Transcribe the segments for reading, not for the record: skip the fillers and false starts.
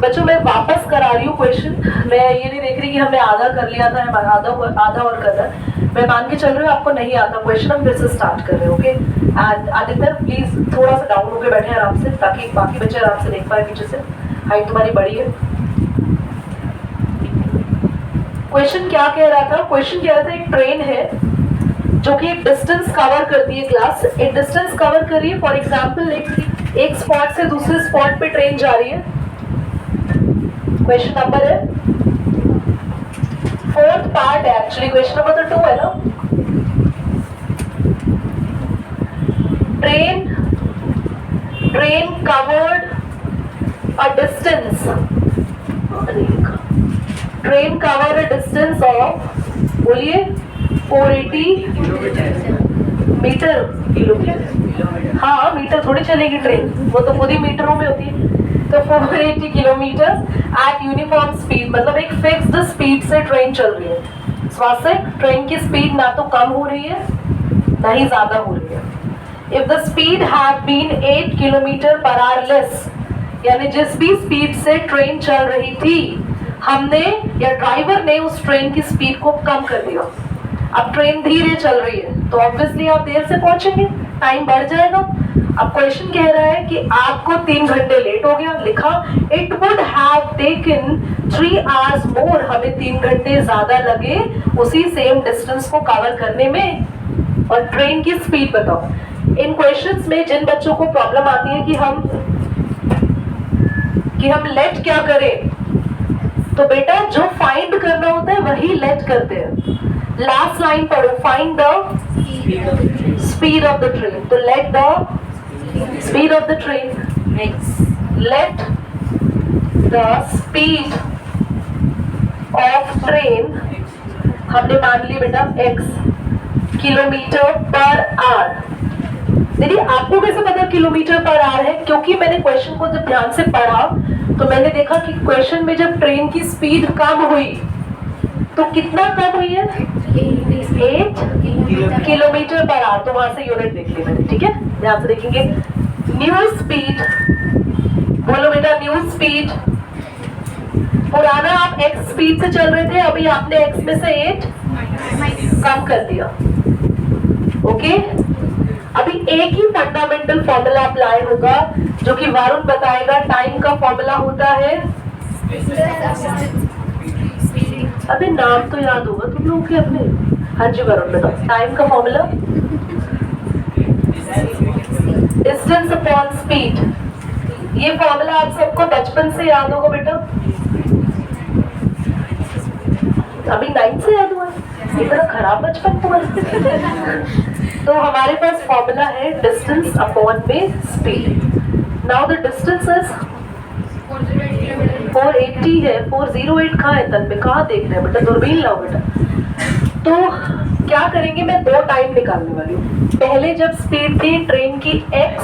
बच्चों मैं वापस करा रही हूँ क्वेश्चन। मैं ये नहीं देख रही कि हमने आधा कर लिया था, हम आधा और कर रहे हैं। मैं मान के चल रही हूँ आपको नहीं आता क्वेश्चन, हम फिर से स्टार्ट कर रहे हैं। ओके, एंड आदित्य प्लीज थोड़ा सा डाउन होकर बैठे आराम से, ताकि बाकी बच्चे आराम से देख पाए पीछे से। हाइट तुम्हारी बड़ी है। क्वेश्चन क्या कह रहा था? क्वेश्चन कह रहा था एक ट्रेन है जो कि एक डिस्टेंस कवर करती है, क्लास एक डिस्टेंस कवर कर रही है। फॉर एग्जाम्पल एक स्पॉट से दूसरे स्पॉट पे ट्रेन जा रही है। क्वेश्चन नंबर है 4th पार्ट है एक्चुअली, क्वेश्चन नंबर तो 2 है ना। Train covered a distance, train cover a distance of, बोलिए 480 मीटर, किलोमीटर। हाँ मीटर थोड़ी चलेगी ट्रेन, वो तो खुद ही मीटरों में होती है। तो 480 किलोमीटर एट यूनिफॉर्म स्पीड, मतलब एक फिक्स्ड स्पीड से ट्रेन चल रही है। स्वास्थ्य ट्रेन की स्पीड ना तो कम हो रही है ना ही ज्यादा हो रही है। If the speed have been 8 kilometre per hour less, यानी जिस भी स्पीड से ट्रेन चल रही थी, हमने या ड्राइवर ने उस ट्रेन की स्पीड को कम कर दिया। अब ट्रेन धीरे चल रही है तो ऑब्वियसली आप देर से पहुंचेंगे, टाइम बढ़ जाएगा। अब क्वेश्चन कह रहा है कि आपको 3 घंटे लेट हो गया, लिखा it would have taken 3 hours मोर, हमें 3 घंटे ज्यादा लगे उसी सेम डिस्टेंस को कवर करने में। और ट्रेन की स्पीड बताओ। इन क्वेश्चंस में जिन बच्चों को प्रॉब्लम आती है कि हम लेट क्या करें, तो बेटा जो फाइंड करना होता है वही लेट करते हैं। लास्ट लाइन पढ़ो, find the speed of the train. तो let the speed of the train, let the speed of train, हमने मान लिया बेटा x किलोमीटर पर आवर। दीदी आपको कैसे पता किलोमीटर पर आवर है? क्योंकि मैंने क्वेश्चन को जब ध्यान से पढ़ा तो मैंने देखा कि क्वेश्चन में जब ट्रेन की स्पीड कम हुई तो कितना कम हुई है? 8 किलोमीटर पर आवर। तो वहां से यूनिट देख ली मैंने, ठीक है, ध्यान से देखेंगे। न्यू स्पीड, बोलो बेटा न्यू स्पीड। पुराना आप x स्पीड से चल रहे थे, अभी आपने x में से 8 कम कर दिया। ओके, अभी एक ही फंडामेंटल फॉर्मूला अप्लाई होगा जो कि वरुण बताएगा। टाइम का फॉर्मूला होता है, अबे नाम तो याद होगा तुम लोगों के अपने। हाँ जी वरुण बताओ, टाइम का फॉर्मूला डिस्टेंस अपॉन स्पीड। ये फॉर्मूला आप सबको बचपन से याद होगा बेटा, अभी 9 से याद हुआ, इतना खराब बचपन हुआ। तो हमारे पास फॉर्मूला है डिस्टेंस अपॉन में speed. Now the distance is 480 है। 408 कहाँ है तन पे, कहाँ देख रहे हैं बेटा, दूरबीन लाओ बेटा। तो क्या करेंगे, मैं 2 टाइम निकालने वाली हूँ। पहले जब स्पीड थी ट्रेन की x,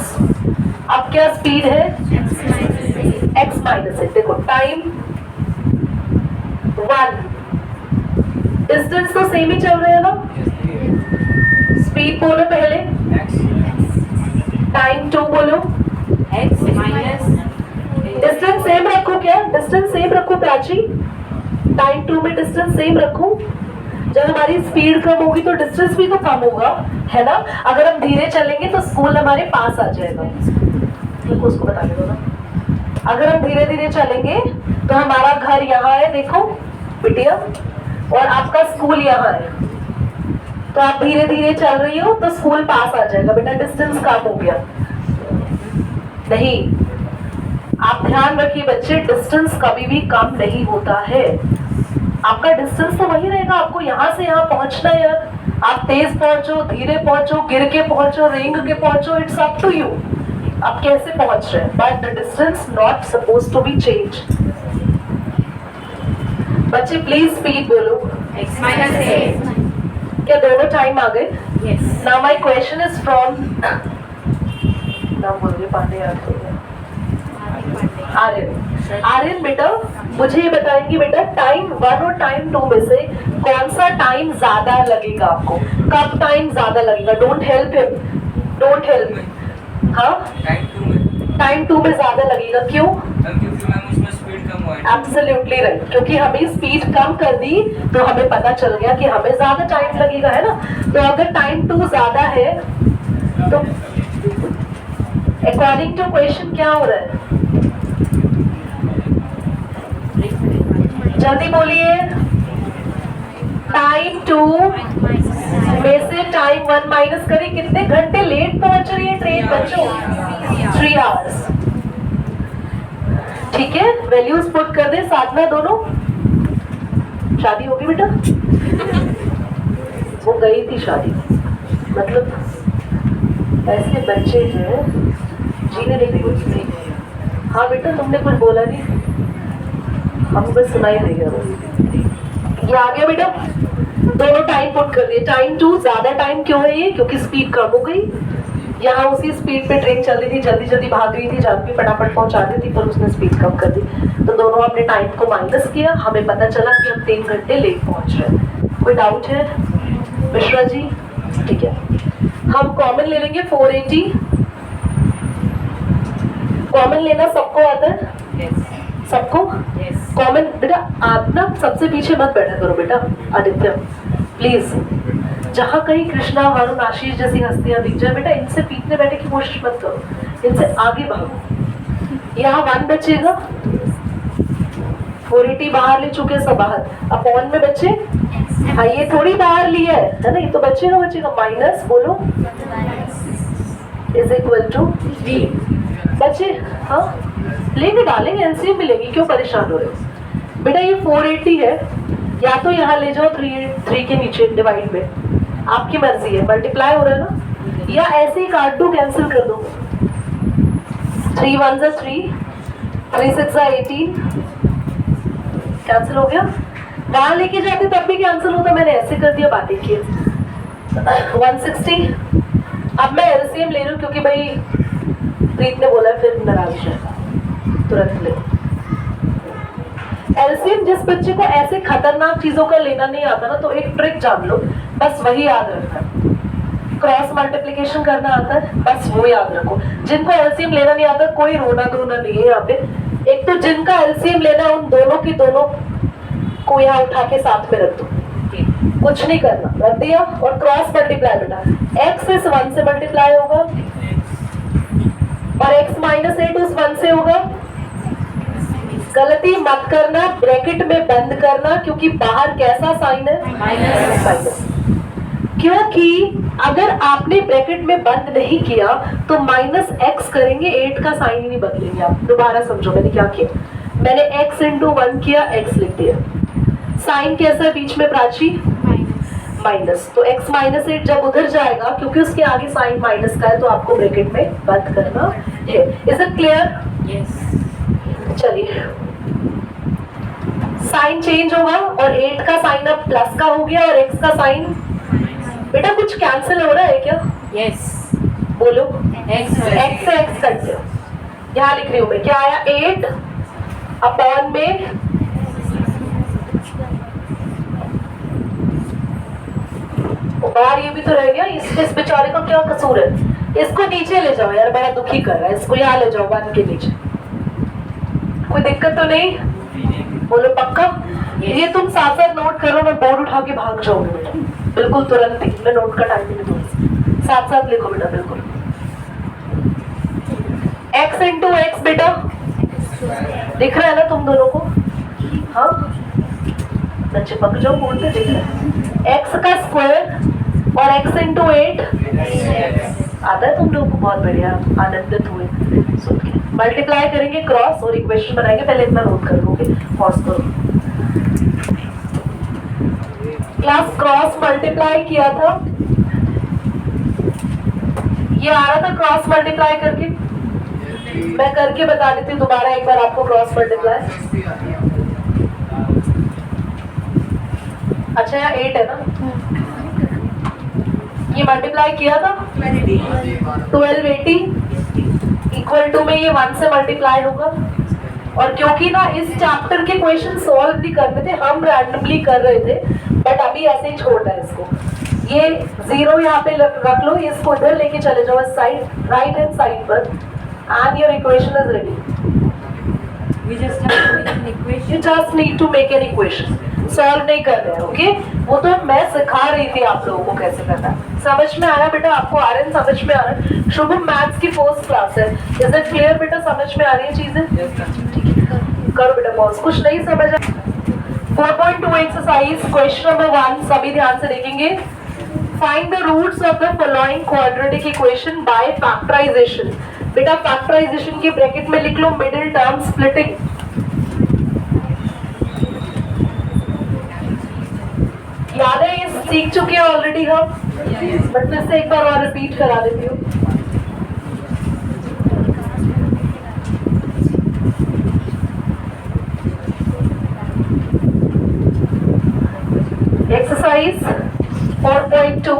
अब क्या स्पीड है x माइनस है। देखो टाइम 1, डिस्टेंस तो सेम ही चल रहे हैं ना। स्पीड बोलो पहले, टाइम 2 बोलो, x माइनस, डिस्टेंस सेम रखो। क्या डिस्टेंस सेम रखो प्राची? टाइम 2 में डिस्टेंस सेम रखो। जब हमारी स्पीड कम होगी तो डिस्टेंस भी तो कम होगा, है ना। अगर हम धीरे चलेंगे तो स्कूल हमारे पास आ जाएगा। उसको बता दो ना, अगर हम धीरे धीरे चलेंगे तो हमारा घर यहाँ है, देखो बिटिया, और आपका स्कूल यहाँ है। तो आप धीरे धीरे चल रही हो तो स्कूल पास आ जाएगा बेटा, डिस्टेंस कम हो गया। नहीं, आप ध्यान रखिए बच्चे, डिस्टेंस कभी भी कम नहीं होता है। आपका डिस्टेंस तो वही रहेगा, आपको यहाँ से यहाँ पहुंचना है यार। आप तेज पहुंचो, धीरे पहुंचो, गिर के पहुंचो, रेंग के पहुंचो, इट्स अप टू यू आप कैसे पहुंच रहे हैं, but the distance not suppose to be change. बच्चे प्लीज स्पीड बोलो, x minus 8. क्या दोनों टाइम आ गए? Yes. Now my question is from, नाम बोल रहे पांडे याद हो गया, आर्यन। आर्यन बेटा मुझे ये बताएंगे बेटा, टाइम 1 और टाइम 2 में से कौन सा टाइम ज्यादा लगेगा आपको? कब टाइम ज्यादा लगेगा? Don't help him, don't help. हाँ टाइम 2 में टाइम 2 में ज्यादा लगेगा, क्यों? क्योंकि मैम उसमें स्पीड एब्सोल्युटली राइट, क्योंकि हमें स्पीड कम कर दी तो हमें पता चल गया कि हमें ज्यादा टाइम लगेगा, है ना। तो अगर टाइम 2 ज्यादा है तो अकॉर्डिंग टू क्वेश्चन क्या हो रहा है, जल्दी बोलिए। टाइम 2 में से टाइम 1 माइनस करें, कितने घंटे लेट पहुंच रही है ट्रेन बच्चों? 3 आवर्स। ठीक है, वैल्यूज पुट कर दे साथ में दोनों। शादी होगी बेटा? वो गई थी शादी, मतलब ऐसे बच्चे हैं जीने नहीं बोलते। हाँ बेटा, तुमने कुछ बोला नहीं, हम बस सुनाई दे गया बस। ये आ गया बेटा, दोनों टाइम पुट कर दिए। टाइम 2 ज्यादा टाइम क्यों है ये? क्योंकि स्पीड कम हो गई। यहाँ उसी स्पीड पे ट्रेन चल रही थी, जल्दी जल्दी भाग रही थी, जानवी फटाफट पहुंचा दी थी, पर उसने स्पीड कम कर दी। तो दोनों अपने टाइम को माइनस किया, हमें पता चला कि हम 3 घंटे लेट पहुंच रहे हैं। कोई डाउट है मिश्रा जी? ठीक है, हम कॉमन ले लेंगे 480। कॉमन लेना सबको आता है? सबको कॉमन। बेटा आप ना सबसे पीछे मत बैठा करो बेटा, आदित्य प्लीज। जहाँ कहीं कृष्णा, वरुण, आशीष जैसी हस्तियां दिख जाए बेटा, इनसे पीछे बैठने की कोशिश मत करो, इनसे आगे भागो। यहाँ 1 बचेगा, 480 बाहर ले चुके सब बाहर, अपॉन में बच्चे, हाँ ये थोड़ी बाहर लिया है ना, ये तो बचेगा बचेगा। माइनस बोलो इज इक्वल टू 3 बचे। हाँ लेके डालेंगे, एलसीएम मिलेगी, क्यों परेशान हो रहे हो बेटा? ये 480 है, या तो यहाँ ले जाओ 3 के नीचे डिवाइड में, आपकी मर्जी है। मल्टीप्लाई हो रहा है ना, या ऐसे ही काट दो, कैंसिल कर दो। 3 1 3, 3 6 18, कैंसिल हो गया। वहां लेके जाते तब भी कैंसिल होता, मैंने ऐसे कर दिया, बात एक ही है। 160। अब मैं एलसीएम ले रही हूँ क्योंकि भाई प्रीत ने बोला फिर नाराज है, तुरंत ले। एलसीएम जिस बच्चे को ऐसे खतरनाक चीजों का लेना नहीं आता ना, तो एक ट्रिक जान लो, बस वही याद रखना। क्रॉस मल्टीप्लिकेशन करना आता है, बस वो याद रखो। जिनको एलसीएम लेना नहीं आता, कोई रोना धोना नहीं है यहाँ पे। एक तो जिनका एलसीएम लेना है, उन दोनों की दोनों को यहाँ उठा के साथ में रख दो, कुछ नहीं करना, रख दिया। और क्रॉस मल्टीप्लाई बेटा, x इस 1 से मल्टीप्लाई होगा और x माइनस 8 उस 1 से होगा। गलती मत करना, ब्रैकेट में बंद करना, क्योंकि बाहर कैसा साइन है? माइनस। क्योंकि अगर आपने ब्रैकेट में बंद नहीं किया तो माइनस x करेंगे, 8 का साइन ही नहीं बदलेंगे। आप दोबारा समझो मैंने क्या किया, मैंने x इंटू 1 किया, x लिख दिया। साइन कैसा है बीच में प्राची? माइनस। तो x माइनस 8 जब उधर जाएगा, क्योंकि उसके आगे साइन माइनस का है, तो आपको ब्रैकेट में बंद करना है। Is it clear? यस। चलिए, साइन चेंज होगा और 8 का साइन अब प्लस का हो गया और x का साइन। बेटा कुछ कैंसिल हो रहा है क्या? यस। बोलो। x से x कट दो। यहाँ लिख रही हूँ मैं, क्या आया? 8 अपॉन में बाहर ये भी तो रह गया। इस बेचारे का क्या कसूर है? इसको नीचे ले जाओ यार, बड़ा दुखी कर रहा है। इसको यहाँ ले जाओ 1 के नीचे। कोई दिक्कत तो नहीं? बोलो पक्का? ये तुम साथ साथ नोट करो, मैं बोर्ड उठा के भाग जाऊंगी बेटा, बिल्कुल तुरंत ही। मैं नोट का टाइम नहीं दूंगी, साथ साथ लिखो बेटा बिल्कुल। x इंटू एक्स बेटा दिख रहा है ना तुम दोनों को? हाँ बच्चे पक जाओ, बोलते दिख रहा है। x का स्क्वायर और x इंटू 8 आता है तुम लोग को? बहुत बढ़िया, आनंदित हुए सुन के। मल्टीप्लाई करेंगे क्रॉस और इक्वेशन बनाएंगे। पहले इतना नोट कर लोगे, पॉज करो। क्लास क्रॉस मल्टीप्लाई किया था, ये आ रहा था क्रॉस मल्टीप्लाई करके। मैं करके बता देती हूँ दोबारा एक बार आपको क्रॉस मल्टीप्लाई। अच्छा यहाँ 8 है ना, ये मल्टीप्लाई किया था 1280 इक्वल टू में ये 1 से मल्टीप्लाई होगा। और क्योंकि ना इस चैप्टर के क्वेश्चन सॉल्व भी करने थे, हम रैंडमली कर रहे थे, बट अभी ऐसे ही छोड़ना है इसको। ये 0 यहाँ पे रख लो, इसको इधर लेके चले जाओ इस साइड, राइट हैंड साइड पर, and your equation is ready. We just have to equation. You just need to make an equation. Solve नहीं कर रहे हैं, ओके? वो तो मैं सिखा रही थी आप लोगों को कैसे करना है। समझ में आया बेटा? आपको आर्यन समझ में आ रहा है? शुभम मैथ्स की फर्स्ट क्लास है। इज इट क्लियर बेटा? समझ में आ रही है चीजें? करो बेटा पॉज। कुछ नहीं समझ आ 4.2 एक्सरसाइज क्वेश्चन नंबर 1 सभी ध्यान से देखेंगे। Find the roots of the following quadratic equation by factorisation. बेटा फैक्टराइजेशन के ब्रैकेट में लिख लो मिडिल टर्म स्प्लिटिंग। याद है ये सीख चुके हैं ऑलरेडी हम, बट फिर से एक बार और रिपीट करा देती हूँ। एक्सरसाइज 4.2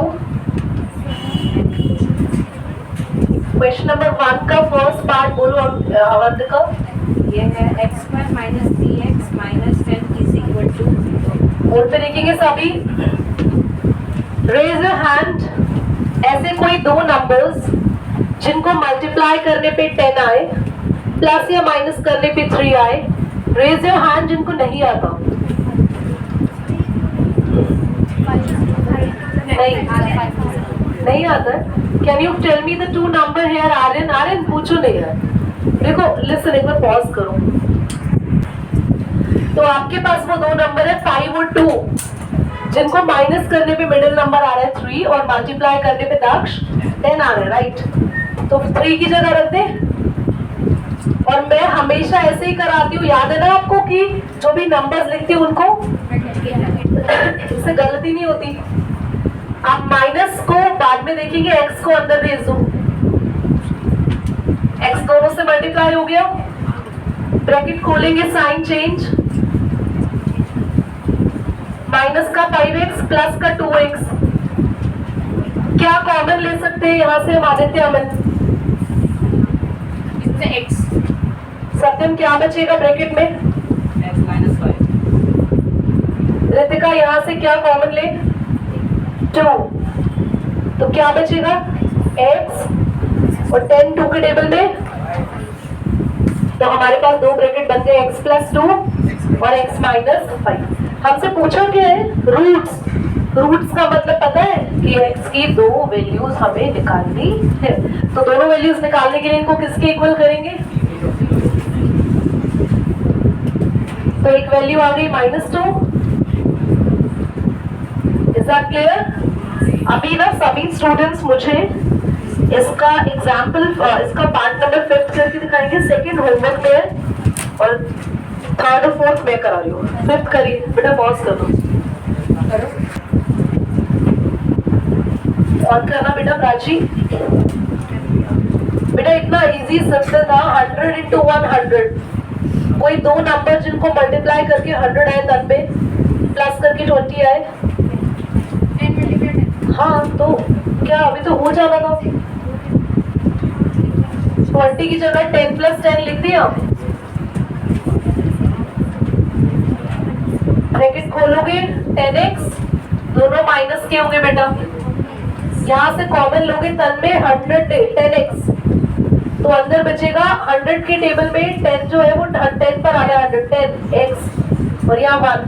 क्वेश्चन नंबर 1 का फर्स्ट पार्ट बोलो अवंतिका। ये है x square minus 3x minus 10 is equal to 0. Board पे देखेंगे सभी। Raise your hand. ऐसे कोई दो नंबर्स जिनको मल्टीप्लाई करने पे 10 आए, प्लस या माइनस करने पे 3 आए। रेज योर हैंड जिनको नहीं आता। नहीं आता। Can you tell me the two number here? Aryan, Aryan पूछो नहीं यार। देखो लिसन, एक बार पॉज करो। तो आपके पास वो दो नंबर है 5 और 2 जिनको माइनस करने पे मिडिल नंबर आ रहा है 3 और मल्टीप्लाई करने पे दक्ष 10 आ रहा है, राइट? तो 3 की जगह रख दे। और मैं हमेशा ऐसे ही कराती हूँ, याद है ना आपको कि जो भी नंबर्स लिखती हूँ उनको इससे गलती नहीं होती। आप माइनस को बाद में देखेंगे, एक्स को अंदर भेज दो। एक्स दोनों से मल्टीप्लाई हो गया, ब्रैकेट खोलेंगे, साइन चेंज। माइनस का 5x प्लस का 2x। क्या कॉमन ले सकते हैं यहाँ से हम? आदित्य, अमन, इससे x सत्यम क्या बचेगा ब्रैकेट में? x minus 5. रितिका यहाँ से क्या कॉमन ले? 2। तो क्या बचेगा? x और 10 2 के टेबल में। तो हमारे पास दो ब्रैकेट बन गए, x प्लस 2 और x माइनस 5। हमसे पूछा क्या है? रूट्स। रूट्स का मतलब पता है कि x की दो वैल्यूज हमें निकालनी है। तो दोनों वैल्यूज निकालने के लिए इनको किसके इक्वल करेंगे? तो एक वैल्यू आ गई -2। Is that clear? अभी ना सभी स्टूडेंट्स मुझे इसका एग्जाम्पल, इसका पार्ट नंबर 5 करके दिखाएंगे। सेकंड होमवर्क में है और थर्ड और फोर्थ में करा रही हूँ। 5th करिए बेटा, पॉज कर दो। और करना बेटा प्राची। बेटा इतना इजी सिंपल था। 100 into 100। कोई दो नंबर जिनको मल्टीप्लाई करके 100 आए, तब पे प्लस करके 20 आए। हाँ तो क्या अभी तो हो जाना था। 20 की जगह 10 + 10 लिख दिया। ब्रैकेट खोलोगे 10x, दोनों माइनस के होंगे बेटा। यहाँ से कॉमन लोगे तन में 100 10x, तो अंदर बचेगा 100 के टेबल में 10 जो है वो 10 पर आ गया 10x और यहाँ 1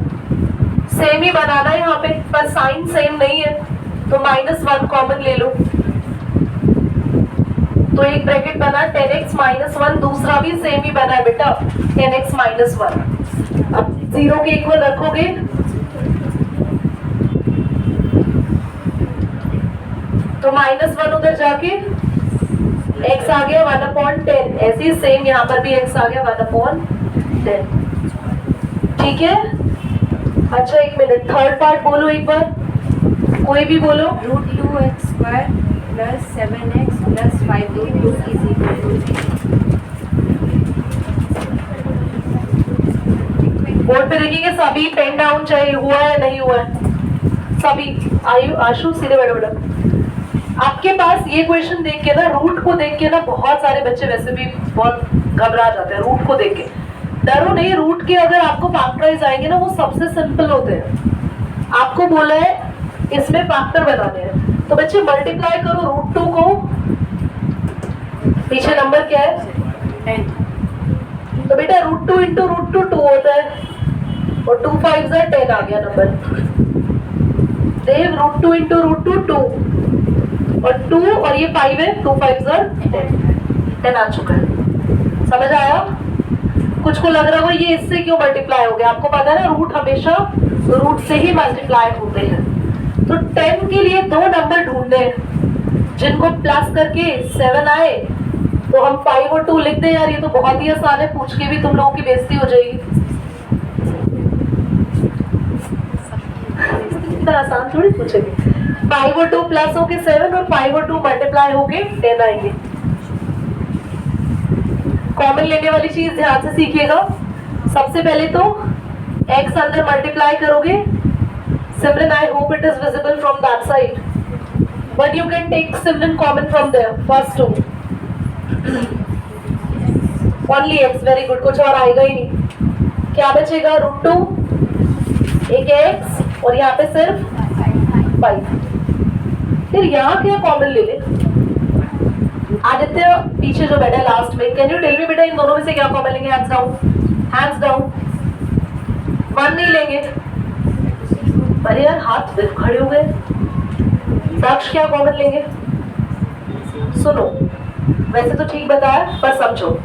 सेम ही बनाना है यहाँ पे, पर साइन सेम नहीं है तो -1 कॉमन ले लो। तो एक ब्रैकेट बना 10x - 1, दूसरा भी सेम ही बना है बेटा 10x - 1। अब 0 के इक्वल रखोगे तो -1 उधर जाके x आ गया 1/10। ऐसे ही सेम यहाँ पर भी x आ गया 1/10। ठीक है? अच्छा एक मिनट, थर्ड पार्ट बोलो एक बार, कोई भी बोलो। √2x² + 7x + 5√2 is equal to। Board पे देखिएगा सभी, पेन डाउन चाहिए, हुआ है नहीं हुआ है सभी। आशु सीधे बैठो बेटा। आपके पास ये क्वेश्चन देख के ना, रूट को देख के ना बहुत सारे बच्चे वैसे भी बहुत घबरा जाते हैं रूट को देख के। डरो नहीं, रूट के अगर आपको फैक्टराइज आएंगे ना वो सबसे सिंपल होते हैं। आपको बोला है इसमें फैक्टर बनाने हैं तो बच्चे मल्टीप्लाई करो √2 को, पीछे नंबर क्या है 10। तो बेटा root two into root two 2 होता है, और 2 5 10 आ गया नंबर। देव root two into root two 2, और 2 और ये 5 है, 2 5 10 आ चुका है। समझ आया? कुछ को लग रहा हो ये इससे क्यों मल्टीप्लाई हो गया, आपको पता है ना रूट हमेशा रूट से ही मल्टीप्लाई होते हैं। तो 10 के लिए दो नंबर ढूंढने हैं जिनको प्लस करके 7 आए, तो हम 5 और 2 लिख दें। यार ये तो बहुत ही आसान है, पूछ के भी तुम लोगों की बेइज्जती हो जाएगी। इतना आसान थोड़ी पूछेंगे। 5 और 2 प्लस होके 7 और 5 और 2 मल्टीप्लाई होके 10 आएंगे। कॉमन लेने वाली चीज ध्यान से सीखिएगा। सबसे पहले तो x अंदर मल्टीप्लाई करोगे। Simran, I hope it is visible from that side. But you can take Simran common from there. First two. Only x, very good. कुछ और आएगा ही नहीं। क्या बचेगा? रूट टू, एक x और यहाँ पे सिर्फ 5। फिर यहाँ क्या कॉमन ले ले? आदित्य पीछे जो बैठा है लास्ट में, कैन यू टेल मी बेटा इन दोनों में से क्या कॉमन लेंगे? Hands down, hands down. 1 नहीं लेंगे। अरे यार हाथ बिल्कुल खड़े हो गए। दक्ष क्या कॉमन लेंगे? सुनो, वैसे तो ठीक बताया पर समझो।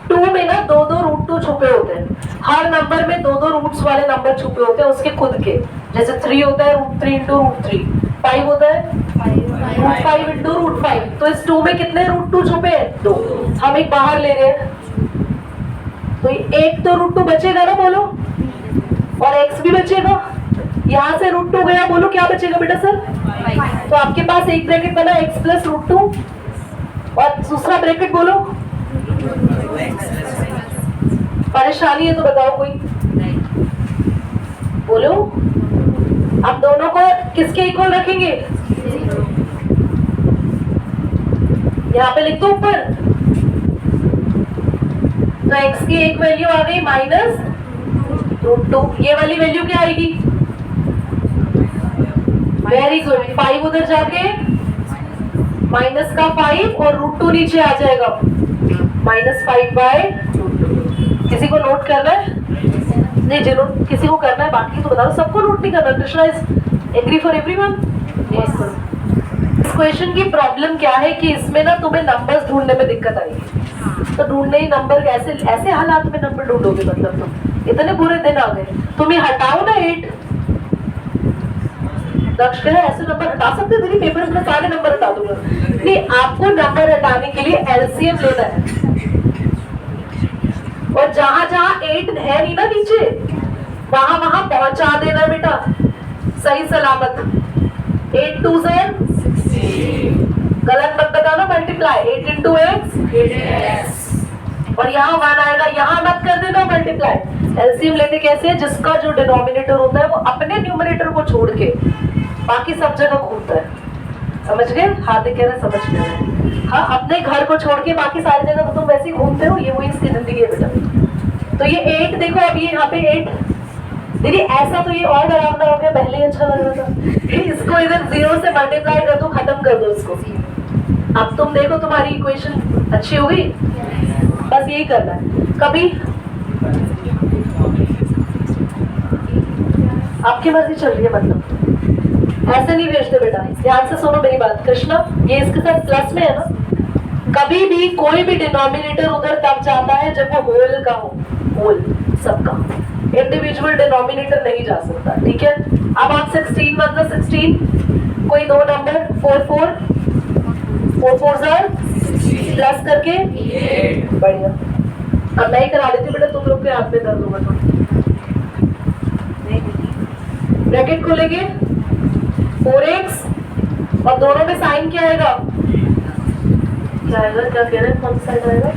2 में ना 2 रूट 2 छुपे होते हैं। हर नंबर में 2 रूट्स वाले नंबर छुपे होते हैं उसके खुद के। जैसे 3 होता है रूट 3 इंटू रूट 3, 5 होता है रूट 5 इंटू रूट 5। तो इस 2 में कितने रूट 2 छुपे हैं? 2। हम एक बाहर ले रहे हैं, तो एक तो रूट 2 बचेगा ना, बोलो, और x भी बचेगा। यहाँ से रूट 2 गया, बोलो क्या बचेगा बेटा सर? तो आपके पास एक ब्रैकेट बना x प्लस रूट 2, और दूसरा ब्रैकेट बोलो। परेशानी है तो बताओ कोई, बोलो। अब दोनों को किसके इक्वल रखेंगे? यहाँ पे लिख दो ऊपर। तो x की एक वैल्यू आ गई माइनस रूट 2। ये वाली वैल्यू क्या आएगी? Very good. 5 उधर जाके माइनस का 5 और रूट 2 नीचे आ जाएगा, -5/√2। किसी को नोट करना है? नहीं, जिन्होंने किसी को करना है, बाकी तो बताओ। सबको नोट नहीं करना। Krishna is agree for everyone. इस क्वेश्चन की प्रॉब्लम क्या है कि इसमें ना तुम्हें नंबर्स ढूंढने में दिक्कत आएगी। तो ढूंढने ही नंबर ऐसे ऐसे हालात में नंबर ढूंढोगे, मतलब तुम इतने बुरे दिन आ गए। तुम ये हटाओ ना 8। दक्ष कह रहा है ऐसे नंबर हटा सकते थे? पेपर में सारे नंबर हटा दूंगा। नहीं, आपको नंबर हटाने के लिए एलसीएम लेना है, और जहां जहां 8 है नहीं ना नीचे, वहां वहां पहुंचा देना बेटा सही सलामत। 8 2 से गलत मत बताना, मल्टीप्लाई 8 इंटू एक्स, और यहाँ 1 आएगा, यहाँ मत कर देना मल्टीप्लाई। एलसीएम लेते कैसे? जिसका जो डिनोमिनेटर होता है वो अपने न्यूमरेटर को छोड़ के बाकी सब जगह घूमता है। समझ गए? हार्दिक कह रहे समझ गए। हाँ, अपने घर को छोड़ के बाकी सारी जगह तो तुम वैसे ही घूमते हो। ये वही इसकी जिंदगी है बेटा। तो ये 8 देखो, अब ये यहाँ पे 8 दीदी, ऐसा तो ये और डरावना हो गया, पहले ही अच्छा लग रहा था। इसको इधर 0 से मल्टीप्लाई कर दो, खत्म कर दो इसको। अब तुम देखो तुम्हारी इक्वेशन अच्छी हो गई। बस यही करना है। कभी आपकी मर्जी चल रही है, मतलब ऐसे नहीं भेजते बेटा। ध्यान से सुनो मेरी बात। कृष्णा, ये इसके साथ प्लस में है ना। कभी भी कोई भी डिनोमिनेटर उधर तब जाता है जब वो होल का हो। होल सबका, इंडिविजुअल डिनोमिनेटर नहीं जा सकता। ठीक है? अब आप 16 मतलब 16, कोई दो नंबर 4 4 प्लस करके बढ़िया। अब मैं ही करा देती हूँ बेटा, तुम लोग के हाथ में दर्द होगा थोड़ा। ब्रैकेट खोलेंगे 4x, और दोनों में साइन क्या आएगा? क्या आएगा? क्या कह रहे हैं? कौन सा साइड आएगा?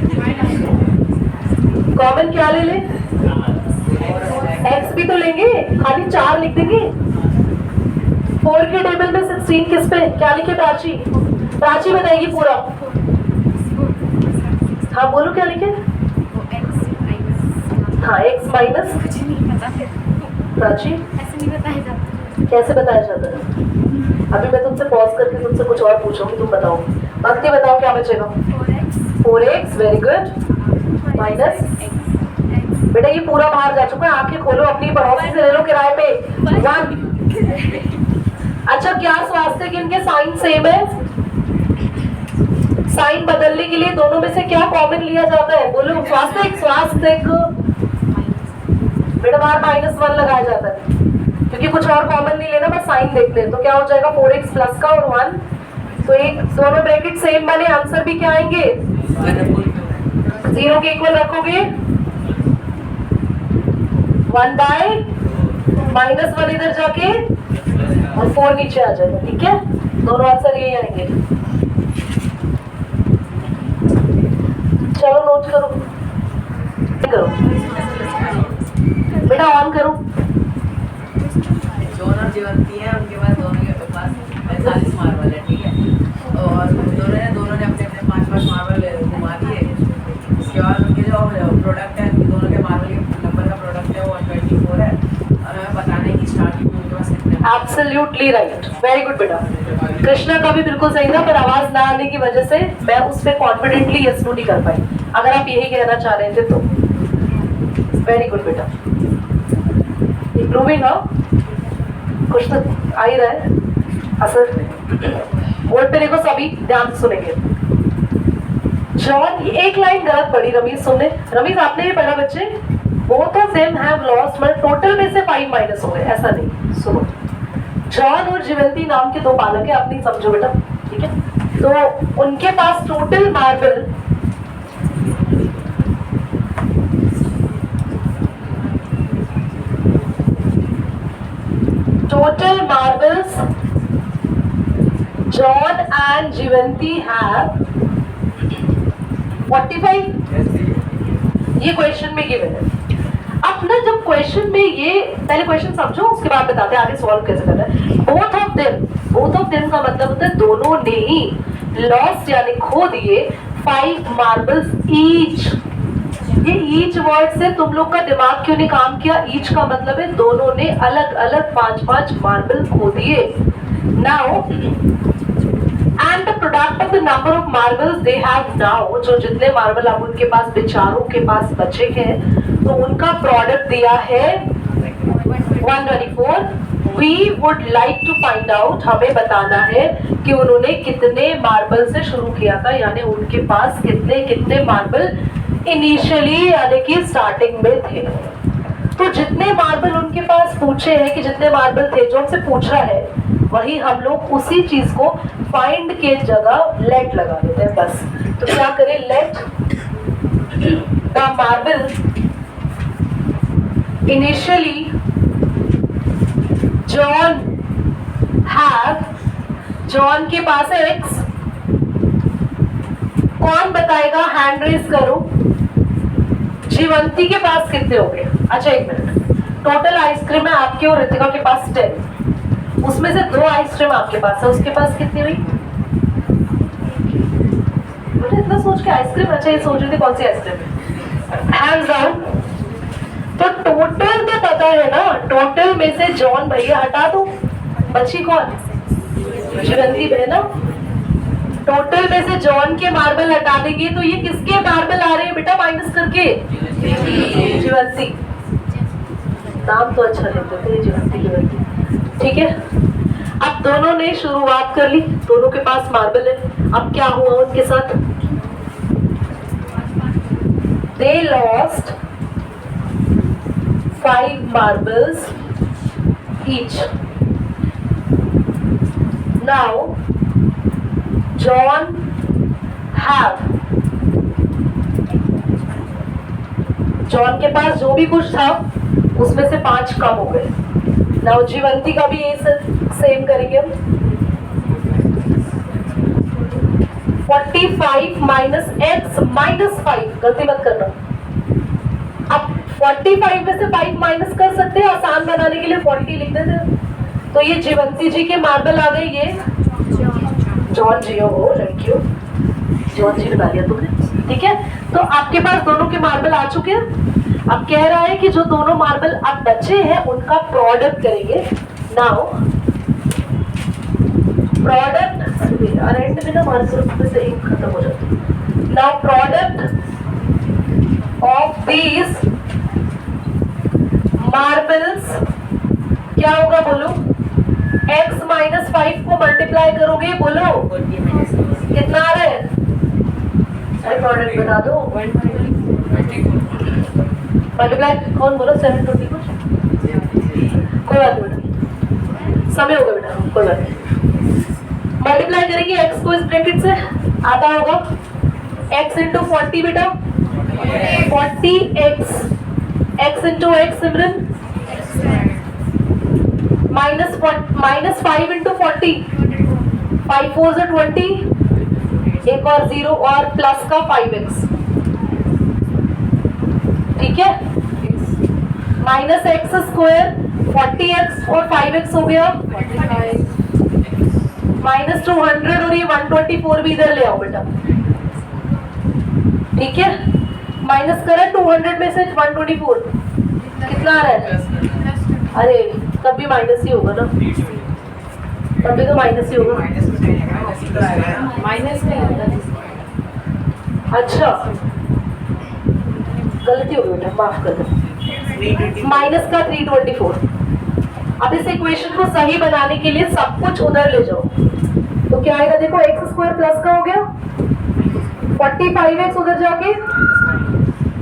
कॉमन क्या ले ले? x भी तो लेंगे, खाली 4 लिख देंगे। 4 के टेबल में 16 किस पे? क्या लिखे? प्राची, प्राची बताएगी पूरा। हाँ बोलो, क्या लिखे? हाँ, x माइनस। प्राची कैसे बताया जाता है? अभी मैं तुमसे पॉज करके तुमसे कुछ और पूछूंगी, तुम बताओ। भक्ति बताओ क्या बचेगा? 4x, वेरी गुड, माइनस बेटा ये पूरा बाहर जा चुका है, आंखें खोलो अपनी, पड़ोसी से ले लो किराए पे। 1। अच्छा क्या स्वास्थ्य इनके साइन सेम है? साइन बदलने के लिए दोनों में से क्या कॉमन लिया जाता है? बोलो स्वास्थ्य। स्वास्थ्य बेटा बाहर -1 लगाया जाता है क्योंकि कुछ और कॉमन नहीं लेना, बस साइन देखते हैं। तो क्या हो जाएगा 4x प्लस का और 1, तो एक दोनों ब्रैकेट सेम बने, आंसर भी क्या आएंगे 0 के इक्वल रखोगे 1/-1 इधर जाके और 4 नीचे आ जाएगा। ठीक है, दोनों आंसर यही आएंगे। चलो नोट करो बेटा, ऑन करो। जॉन और जीवंती है, उनके पास दोनों के पास 45 मार्बल है, ठीक है, और दोनों ने अपने अपने 5-5 मार्बल घुमा दिए। उसके बाद उनके जो प्रोडक्ट है, दोनों के मार्बल के नंबर का प्रोडक्ट है वो 124 है, और हमें बताने की स्टार्टिंग में उनके पास कितने। एब्सोल्युटली राइट, वेरी गुड बेटा। कृष्णा का भी बिल्कुल सही था, पर आवाज ना आने की वजह से मैं उस पर कॉन्फिडेंटली यस नो नहीं कर पाई। अगर आप यही कहना चाह रहे थे तो वेरी गुड बेटा, इम्प्रूविंग। हाँ कुछ तो आ ही रहा है असर। बोर्ड पे देखो, सभी ध्यान से सुनेंगे। जॉन, एक लाइन गलत पड़ी रमीज, सुनने। रमीज आपने ये पढ़ा बच्चे, both of them have lost, मतलब टोटल में से 5 माइनस हो गए, ऐसा नहीं। सुनो, जॉन और जीवंती नाम के 2 बालक है, आप नहीं समझो बेटा, ठीक है। तो उनके पास total marble marbles John and Jivanti have 45। ये क्वेश्चन में गिवन है। अब ना जब क्वेश्चन में ये, पहले क्वेश्चन समझो उसके बाद बताते हैं आगे सॉल्व कैसे करना है। बोथ ऑफ देम का मतलब होता है दोनों ने ही लॉस्ट यानी खो दिए 5 मार्बल्स ईच। ये ईच वर्ड से तुम लोग का दिमाग क्यों नहीं काम किया? ईच का मतलब है दोनों ने अलग अलग 5-5 मार्बल खो दिए। Now and the product of the number of marbles they have now, जो जितने मार्बल अब उनके पास बेचारों के पास बचे हैं, तो उनका प्रोडक्ट दिया है 124। We would like to find out, हमें बताना है कि उन्होंने कितने मार्बल से शुरू किया था, यानी उनके पास कितने कितने मार्बल इनिशियली यानी कि स्टार्टिंग में थे। तो जितने मार्बल उनके पास पूछे हैं कि जितने मार्बल थे, जो हमसे पूछा है वही हम लोग उसी चीज को फाइंड के जगह लेट लगा देते हैं बस। तो क्या करें, let the marble initially John have, John के पास है x। कौन बताएगा, हैंड रेज करो। जीवंती के पास कितने हो गए? अच्छा एक मिनट, टोटल आइसक्रीम है आपके और रितिका के पास 10, उसमें से 2 आइसक्रीम आपके पास है, उसके पास कितनी हुई? मुझे इतना सोच के आइसक्रीम, अच्छा ये सोच रही थी कौन सी आइसक्रीम है। Hands down. तो टोटल तो पता है ना, टोटल में से जॉन भैया हटा दो, बची कौन? जीवंती बहना। टोटल में से जॉन के मार्बल हटा देंगे तो ये किसके मार्बल आ रहे हैं बेटा माइनस करके? जीवंती। नाम तो अच्छा लेते थे, जीवंती जीवंती, ठीक है। अब दोनों ने शुरुआत कर ली, दोनों के पास मार्बल है। अब क्या हुआ उनके साथ? They lost 5 marbles each. Now John have, John के पास जो भी कुछ था उसमें से 5 कम हो गए। नाउ जीवंती का भी ये सेम करेंगे हम। 45 माइनस x माइनस 5, गलती मत करना। अब 45 में से 5 माइनस कर सकते हैं, आसान बनाने के लिए 40 लिख देते हैं। तो ये जीवंती जी के मार्बल आ गए, ये जॉन जी हो, थैंक यू, जॉन जी बना लिया तुमने, ठीक है। तो आपके पास दोनों के मार्बल आ चुके हैं। अब कह रहा है कि जो दोनों मार्बल अब बचे हैं उनका प्रोडक्ट करेंगे। नाउ प्रोडक्ट, एंड में ना हमारे तरफ से एक खत्म हो जाता है। Now product of these marbles क्या होगा बोलो, x माइनस 5 को मल्टीप्लाई करोगे बोलो कितना आ रहा है, अरे प्रोडक्ट बता दो, मल्टीप्लाई कौन बोलो 720 कुछ, कोई बात नहीं, समय होगा बेटा, कोई बात नहीं। मल्टीप्लाई करेंगे x को इस ब्रैकेट से, आता होगा x इंटू 40 बेटा, 40x, x इंटू x सिमरन, माइनस 5 इंटू 40, 5 4 से 20, एक और 0 और प्लस का 5x, ठीक है, माइनस एक्स स्क्वायर 40x और 5x हो गया माइनस 200 और ये 124 भी इधर ले आओ बेटा, ठीक है, माइनस करा 200 में से 124 कितना आ रहा है, अरे तब भी माइनस ही होगा ना, तब भी तो माइनस ही होगा, माइनस नहीं होता, अच्छा गलती हो गई बेटा, माफ कर दो, माइनस का 324। अब इस इक्वेशन को सही बनाने के लिए सब कुछ उधर ले जाओ, तो क्या आएगा देखो, एक्स स्क्वायर प्लस का हो गया 45x उधर जाके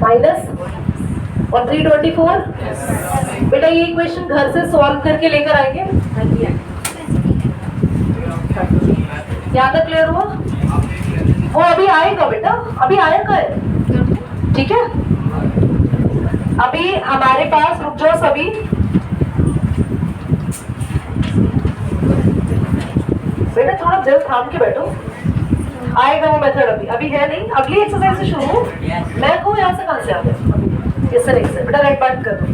माइनस और 324, बेटा ये इक्वेशन घर से सॉल्व करके लेकर आएंगे, यहाँ तक क्लियर हुआ, वो अभी आएगा बेटा, अभी आएगा है, ठीक है, अभी हमारे पास, रुक जाओ सभी, बेटा थोड़ा दिल थाम के बैठो, आएगा वो मेथड, अभी है नहीं, अगली एक्सरसाइज से शुरू, मैं कहूँ यहाँ से कहाँ से आ गया, इस तरह से बेटा, राइट बंद कर दो।